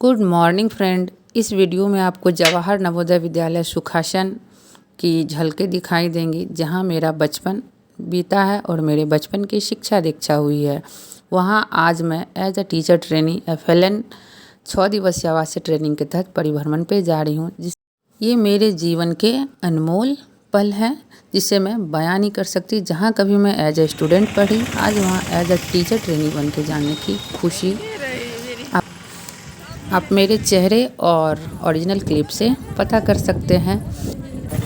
Good morning friend. इस video में आपको जवाहर नवोदय विद्यालय सुखासन की झलकें दिखाई देंगी, जहां मेरा बचपन बीता है और मेरे बचपन की शिक्षा दीक्षा हुई है। वहां आज मैं as a teacher trainee FLN 6 दिवसीय आवासीय ट्रेनिंग के तहत परिभ्रमण पे जा रही हूँ। ये मेरे जीवन के अनमोल पल हैं जिसे मैं बयां नहीं कर सकती। जहाँ कभी मैं एज अ स्टूडेंट पढ़ी, आज वहाँ एज अ टीचर ट्रेनी बन के जाने की खुशी आप मेरे चेहरे और ओरिजिनल क्लिप से पता कर सकते हैं।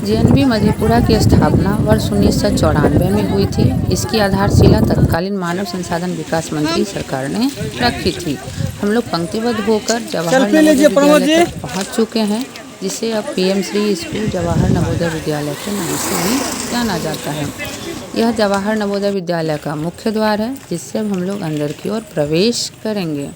JNV मधेपुरा की स्थापना वर्ष 1994 में हुई थी। इसकी आधारशिला तत्कालीन मानव संसाधन विकास मंत्री सरकार ने रखी थी। हम लोग पंक्तिबद्ध होकर जवाहर नवोदय विद्यालय तक पहुँच चुके हैं, जिसे अब PM श्री स्कूल जवाहर नवोदय विद्यालय के नाम से भी जाना जाता है। यह जवाहर नवोदय विद्यालय का मुख्य द्वार है, जिससे अब हम लोग अंदर की ओर प्रवेश करेंगे।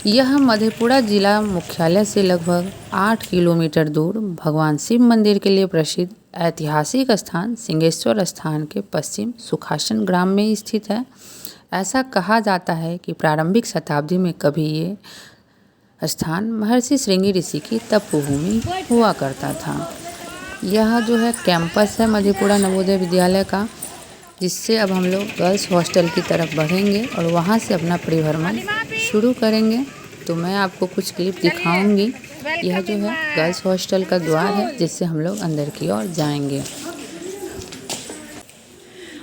यह मधेपुरा जिला मुख्यालय से लगभग 8 किलोमीटर दूर भगवान शिव मंदिर के लिए प्रसिद्ध ऐतिहासिक स्थान सिंहेश्वर स्थान के पश्चिम सुखासन ग्राम में स्थित है। ऐसा कहा जाता है कि प्रारंभिक शताब्दी में कभी ये स्थान महर्षि श्रृंगी ऋषि की तपोभूमि हुआ करता था। यह जो है कैंपस है मधेपुरा नवोदय विद्यालय का, जिससे अब हम लोग गर्ल्स हॉस्टल की तरफ बढ़ेंगे और वहाँ से अपना परिभ्रमण शुरू करेंगे। तो मैं आपको कुछ क्लिप दिखाऊंगी। यह जो है गर्ल्स हॉस्टल का द्वार है, जिससे हम लोग अंदर की ओर जाएंगे।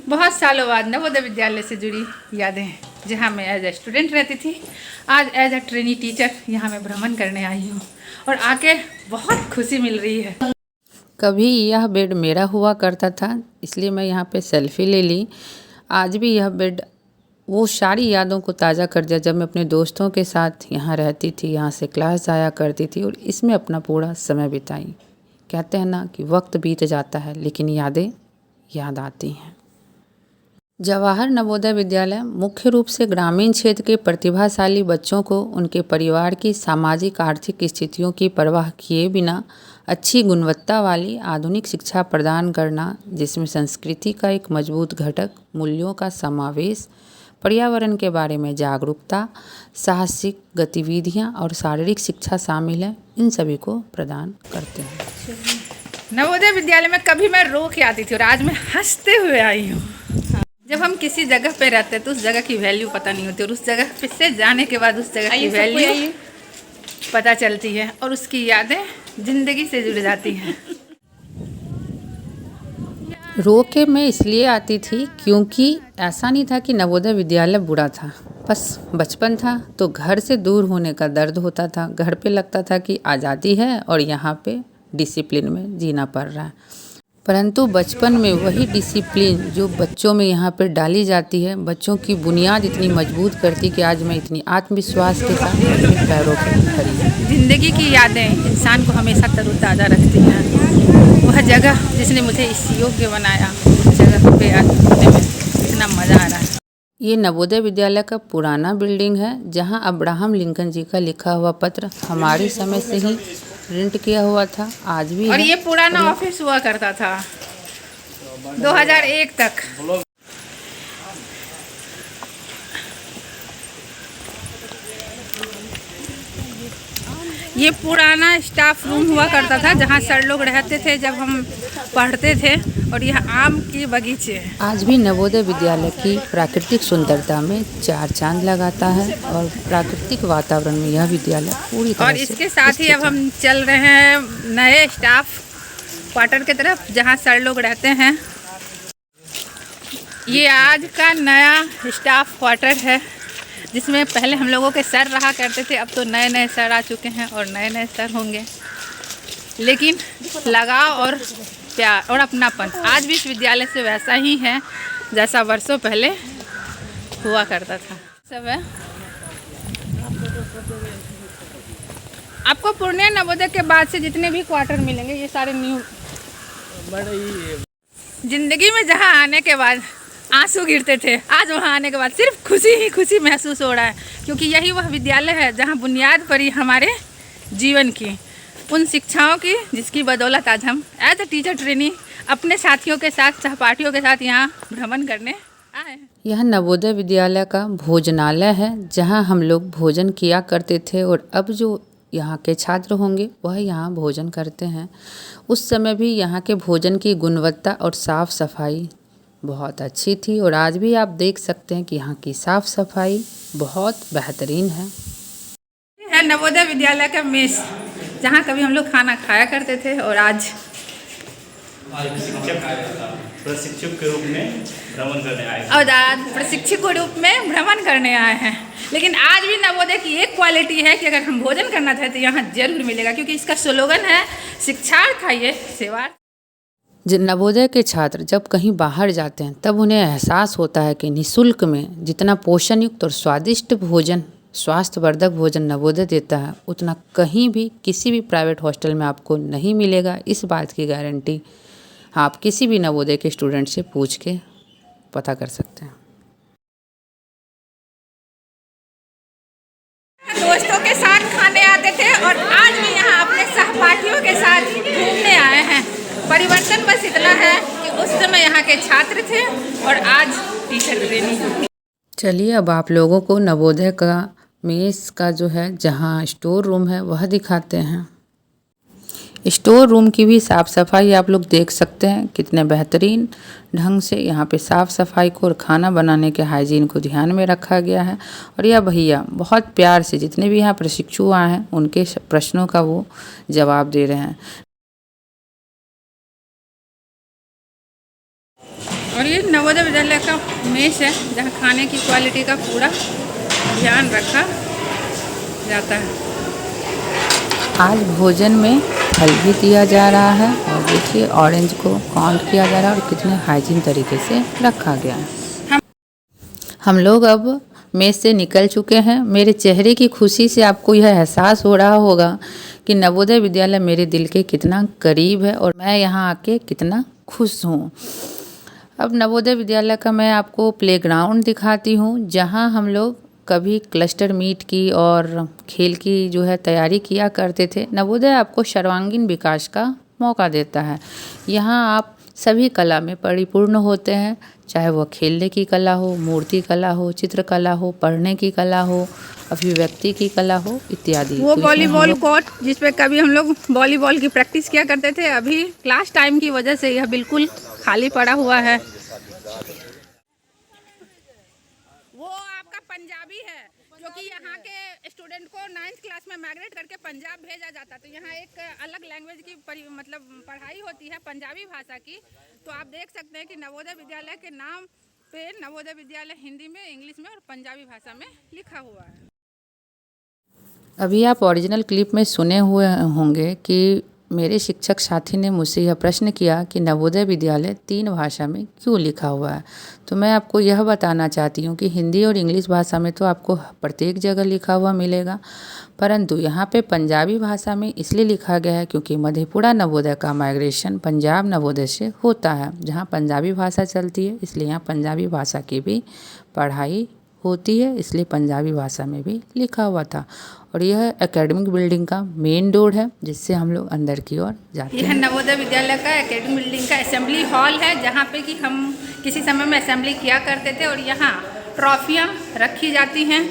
बहुत सालों बाद नवोदय विद्यालय से जुड़ी यादें, जहाँ मैं एज ए स्टूडेंट रहती थी, आज एज ए ट्रेनी टीचर यहाँ मैं भ्रमण करने आई हूँ और आके बहुत खुशी मिल रही है। कभी यह बेड मेरा हुआ करता था, इसलिए मैं यहाँ पे सेल्फी ले ली। आज भी यह बेड वो सारी यादों को ताज़ा कर दिया, जब मैं अपने दोस्तों के साथ यहाँ रहती थी, यहाँ से क्लास जाया करती थी और इसमें अपना पूरा समय बिताई। कहते हैं ना कि वक्त बीत जाता है, लेकिन यादें याद आती हैं। जवाहर नवोदय विद्यालय मुख्य रूप से ग्रामीण क्षेत्र के प्रतिभाशाली बच्चों को उनके परिवार की सामाजिक आर्थिक स्थितियों की परवाह किए बिना अच्छी गुणवत्ता वाली आधुनिक शिक्षा प्रदान करना, जिसमें संस्कृति का एक मजबूत घटक, मूल्यों का समावेश, पर्यावरण के बारे में जागरूकता, साहसिक गतिविधियां और शारीरिक शिक्षा शामिल है, इन सभी को प्रदान करते हैं। नवोदय विद्यालय में कभी मैं रो के आती थी और आज मैं हंसते हुए आई हूँ। जब हम किसी जगह पे रहते हैं तो उस जगह की वैल्यू पता नहीं होती, और उस जगह पे से जाने के बाद उस जगह की वैल्यू पता चलती है और उसकी यादें जिंदगी से जुड़ जाती हैं। रो के मैं इसलिए आती थी क्योंकि ऐसा नहीं था कि नवोदय विद्यालय बुरा था, बस बचपन था तो घर से दूर होने का दर्द होता था। घर पे लगता था कि आज़ादी है और यहाँ पे डिसिप्लिन में जीना पड़ रहा है, परंतु बचपन में वही डिसिप्लिन जो बच्चों में यहाँ पर डाली जाती है, बच्चों की बुनियाद इतनी मजबूत करती कि आज मैं इतनी आत्मविश्वास के साथ अपने पैरों पर खड़ी हूँ। जिंदगी की यादें इंसान को हमेशा तरोताज़ा रखती हैं। वह जगह जिसने मुझे इस योग्य बनाया, उस जगह पे आज होने में इतना मज़ा आ रहा है। ये नवोदय विद्यालय का पुराना बिल्डिंग है, जहाँ अब्राहम लिंकन जी का लिखा हुआ पत्र हमारे समय से ही प्रिंट किया हुआ था, आज भी और है। ये पुराना ऑफिस हुआ करता था 2001 तक। ये पुराना स्टाफ रूम हुआ करता था, जहाँ सर लोग रहते थे जब हम पढ़ते थे, और यह आम की बगीचे है। आज भी नवोदय विद्यालय की प्राकृतिक सुंदरता में चार चांद लगाता है और प्राकृतिक वातावरण में यह विद्यालय पूरी तरह और से इसके साथ ही अब हम चल रहे हैं नए स्टाफ क्वार्टर की तरफ, जहाँ सर लोग रहते हैं। ये आज का नया स्टाफ क्वार्टर है, जिसमें पहले हम लोगों के सर रहा करते थे, अब तो नए नए सर आ चुके हैं और नए नए सर होंगे। लेकिन लगाव और प्यार और अपनापन आज भी इस विद्यालय से वैसा ही है जैसा वर्षों पहले हुआ करता था। सब है। आपको पूर्णिया नवोदय के बाद से जितने भी क्वार्टर मिलेंगे, ये सारे न्यू। जिंदगी में जहाँ आने के बाद आंसू गिरते थे, आज वहाँ आने के बाद सिर्फ खुशी ही खुशी महसूस हो रहा है, क्योंकि यही वह विद्यालय है जहाँ बुनियाद पड़ी हमारे जीवन की, उन शिक्षाओं की जिसकी बदौलत आज हम एज अ टीचर ट्रेनी अपने साथियों के साथ, सहपाठियों के साथ यहाँ भ्रमण करने आए। यह नवोदय विद्यालय का भोजनालय है, जहाँ हम लोग भोजन किया करते थे, और अब जो यहाँ के छात्र होंगे वह यहाँ भोजन करते हैं। उस समय भी यहाँ के भोजन की गुणवत्ता और साफ़ सफाई बहुत अच्छी थी और आज भी आप देख सकते हैं कि यहाँ की साफ़ सफाई बहुत बेहतरीन है। नवोदय विद्यालय का मेस, जहाँ कभी हम लोग खाना खाया करते थे और आज प्रशिक्षक के रूप में भ्रमण करने आए हैं। और आज प्रशिक्षक के रूप में भ्रमण करने आए हैं। लेकिन आज भी नवोदय की एक क्वालिटी है कि अगर हम भोजन करना चाहते तो यहाँ जरूर मिलेगा, क्योंकि इसका स्लोगन है शिक्षार्थ खाइए सेवार्थ। नवोदय के छात्र जब कहीं बाहर जाते हैं तब उन्हें एहसास होता है कि निःशुल्क में जितना पोषण युक्त और स्वादिष्ट भोजन, स्वास्थ्यवर्धक भोजन नवोदय देता है उतना कहीं भी किसी भी प्राइवेट हॉस्टल में आपको नहीं मिलेगा। इस बात की गारंटी आप किसी भी नवोदय के स्टूडेंट से पूछ के पता कर सकते हैं। दोस्तों के साथ खाने आते थे और आज भी यहाँ अपने सहपाठियों के साथ घूमने आए हैं। परिवर्तन बस इतना है कि उस समय यहाँ के छात्र थे और आज टीचर ट्रेनिंग। चलिए अब आप लोगों को नवोदय का मेस का जो है जहाँ स्टोर रूम है वह दिखाते हैं। स्टोर रूम की भी साफ़ सफाई आप लोग देख सकते हैं कितने बेहतरीन ढंग से यहाँ पे साफ़ सफाई को और खाना बनाने के हाइजीन को ध्यान में रखा गया है। और यह भैया बहुत प्यार से जितने भी यहाँ प्रशिक्षु आए हैं उनके प्रश्नों का वो जवाब दे रहे हैं। और ये नवोदय विद्यालय का मेस है जहाँ खाने की क्वालिटी का पूरा ध्यान रखा जाता है। आज भोजन में फल भी दिया जा रहा है और देखिए ऑरेंज को काउंट किया जा रहा है और कितने हाइजीन तरीके से रखा गया है। हम लोग अब मेस से निकल चुके हैं। मेरे चेहरे की खुशी से आपको यह एहसास हो रहा होगा कि नवोदय विद्यालय मेरे दिल के कितना करीब है और मैं यहाँ आके कितना खुश हूँ। अब नवोदय विद्यालय का मैं आपको प्लेग्राउंड दिखाती हूँ जहाँ हम लोग कभी क्लस्टर मीट की और खेल की जो है तैयारी किया करते थे। नवोदय आपको सर्वांगीण विकास का मौका देता है। यहाँ आप सभी कला में परिपूर्ण होते हैं, चाहे वह खेलने की कला हो, मूर्ति कला हो, चित्रकला हो, पढ़ने की कला हो, अभिव्यक्ति की कला हो इत्यादि। वो वॉलीबॉल कोर्ट जिस पे कभी हम लोग वॉलीबॉल की प्रैक्टिस किया करते थे, अभी क्लास टाइम की वजह से यह बिल्कुल खाली पड़ा हुआ है। वो आपका पंजाबी है जो कि यहाँ के स्टूडेंट को 9th क्लास में माइग्रेट करके पंजाब भेजा जाता, तो यहाँ एक अलग लैंग्वेज की मतलब पढ़ाई होती है पंजाबी भाषा की। तो आप देख सकते हैं कि नवोदय विद्यालय के नाम पे नवोदय विद्यालय हिंदी में, इंग्लिश में और पंजाबी भाषा में लिखा हुआ है। अभी आप ओरिजिनल क्लिप में सुने हुए होंगे कि मेरे शिक्षक साथी ने मुझसे यह प्रश्न किया कि नवोदय विद्यालय 3 भाषा में क्यों लिखा हुआ है। तो मैं आपको यह बताना चाहती हूँ कि हिंदी और इंग्लिश भाषा में तो आपको प्रत्येक जगह लिखा हुआ मिलेगा, परंतु यहाँ पे पंजाबी भाषा में इसलिए लिखा गया है क्योंकि मधेपुरा नवोदय का माइग्रेशन पंजाब नवोदय से होता है, जहाँ पंजाबी भाषा चलती है, इसलिए यहाँ पंजाबी भाषा की भी पढ़ाई होती है, इसलिए पंजाबी भाषा में भी लिखा हुआ था। और यह एकेडमिक बिल्डिंग का मेन डोर है जिससे हम लोग अंदर की ओर जाते हैं। यह नवोदय विद्यालय का एकेडमिक बिल्डिंग का असेंबली हॉल है जहाँ पे कि हम किसी समय में असेंबली किया करते थे और यहाँ ट्रॉफियाँ रखी जाती हैं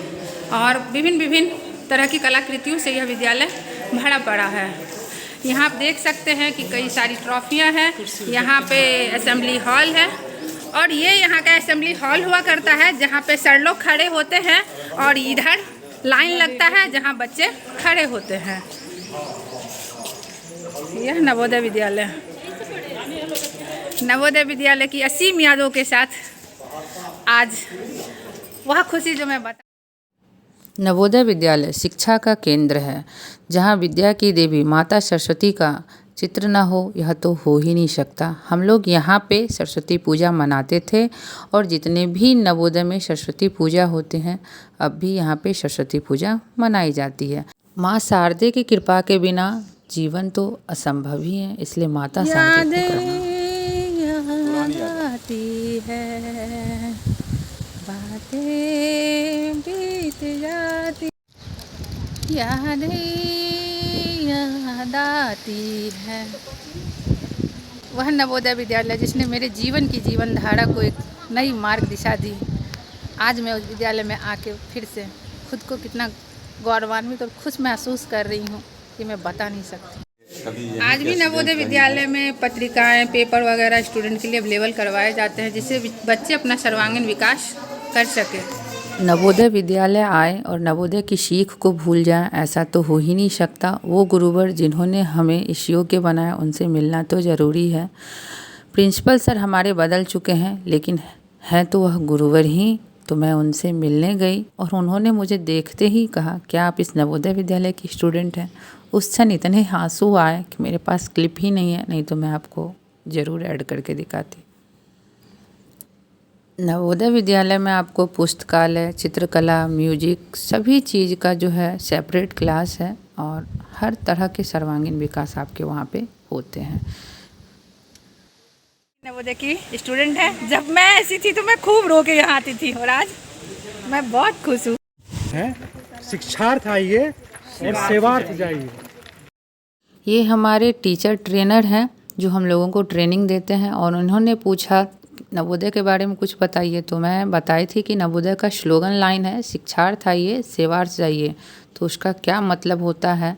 और विभिन्न तरह की कलाकृतियों से यह विद्यालय भरा पड़ा है। यहाँ आप देख सकते हैं कि कई सारी ट्रॉफियाँ हैं। यहाँ पे असेंबली हॉल है और ये यहाँ का असेंबली हॉल हुआ करता है जहाँ पे सर लोग खड़े होते हैं और इधर लाइन लगता है जहाँ बच्चे खड़े होते हैं। यह नवोदय विद्यालय की असीम यादों के साथ आज वह खुशी जो मैं बता। नवोदय विद्यालय शिक्षा का केंद्र है जहाँ विद्या की देवी माता सरस्वती का चित्र ना हो यह तो हो ही नहीं सकता। हम लोग यहाँ पे सरस्वती पूजा मनाते थे और जितने भी नवोदय में सरस्वती पूजा होते हैं अब भी यहाँ पे सरस्वती पूजा मनाई जाती है। माँ शारदे की कृपा के बिना जीवन तो असंभव ही है, इसलिए माता शारदे आती है, बातें बीत जाती, यादें याद आती है। वह नवोदय विद्यालय जिसने मेरे जीवन की जीवन धारा को एक नई मार्ग दिशा दी। आज मैं उस विद्यालय में आके फिर से खुद को कितना गौरवान्वित और खुश महसूस कर रही हूँ कि मैं बता नहीं सकती। आज भी नवोदय विद्यालय में पत्रिकाएं, पेपर वगैरह स्टूडेंट के लिए अवेलेबल करवाए जाते हैं, जिससे बच्चे अपना सर्वांगीण विकास कर सके। नवोदय विद्यालय आए और नवोदय की सीख को भूल जाएं, ऐसा तो हो ही नहीं सकता। वो गुरुवर जिन्होंने हमें इस योग्य बनाया, उनसे मिलना तो ज़रूरी है। प्रिंसिपल सर हमारे बदल चुके हैं, लेकिन हैं तो वह गुरुवर ही। तो मैं उनसे मिलने गई और उन्होंने मुझे देखते ही कहा, क्या आप इस नवोदय विद्यालय की स्टूडेंट हैं? उस क्षण इतने आंसू आए कि मेरे पास क्लिप ही नहीं है, नहीं तो मैं आपको ज़रूर ऐड करके दिखाती। नवोदय विद्यालय में आपको पुस्तकालय, चित्रकला, म्यूजिक सभी चीज़ का जो है सेपरेट क्लास है और हर तरह के सर्वांगीण विकास आपके वहाँ पे होते हैं। नवोदय की स्टूडेंट है। जब मैं ऐसी थी तो मैं खूब रो के यहाँ आती थी और आज मैं बहुत खुश हूँ। शिक्षार्थ आइए और सेवार्थ जाइए। ये हमारे टीचर ट्रेनर हैं जो हम लोगों को ट्रेनिंग देते हैं और उन्होंने पूछा नवोदय के बारे में कुछ बताइए, तो मैं बताई थी कि नवोदय का स्लोगन लाइन है शिक्षार्थ आइए सेवार्थ जाइए। तो उसका क्या मतलब होता है?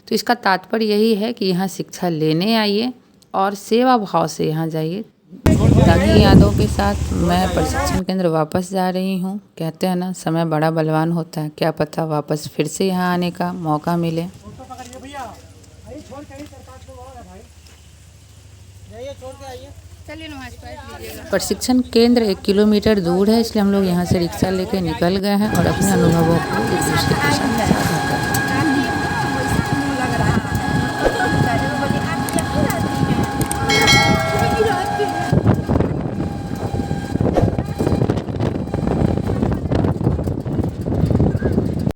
तो इसका तात्पर्य यही है कि यहाँ शिक्षा लेने आइए और सेवा भाव से यहाँ जाइए। तभी यादों के साथ मैं प्रशिक्षण केंद्र वापस जा रही हूँ। कहते हैं ना, समय बड़ा बलवान होता है, क्या पता वापस फिर से यहाँ आने का मौका मिले। प्रशिक्षण केंद्र 1 किलोमीटर दूर है, इसलिए हम लोग यहाँ से रिक्शा लेके निकल गए हैं और अपने अनुभवों को एक दूसरे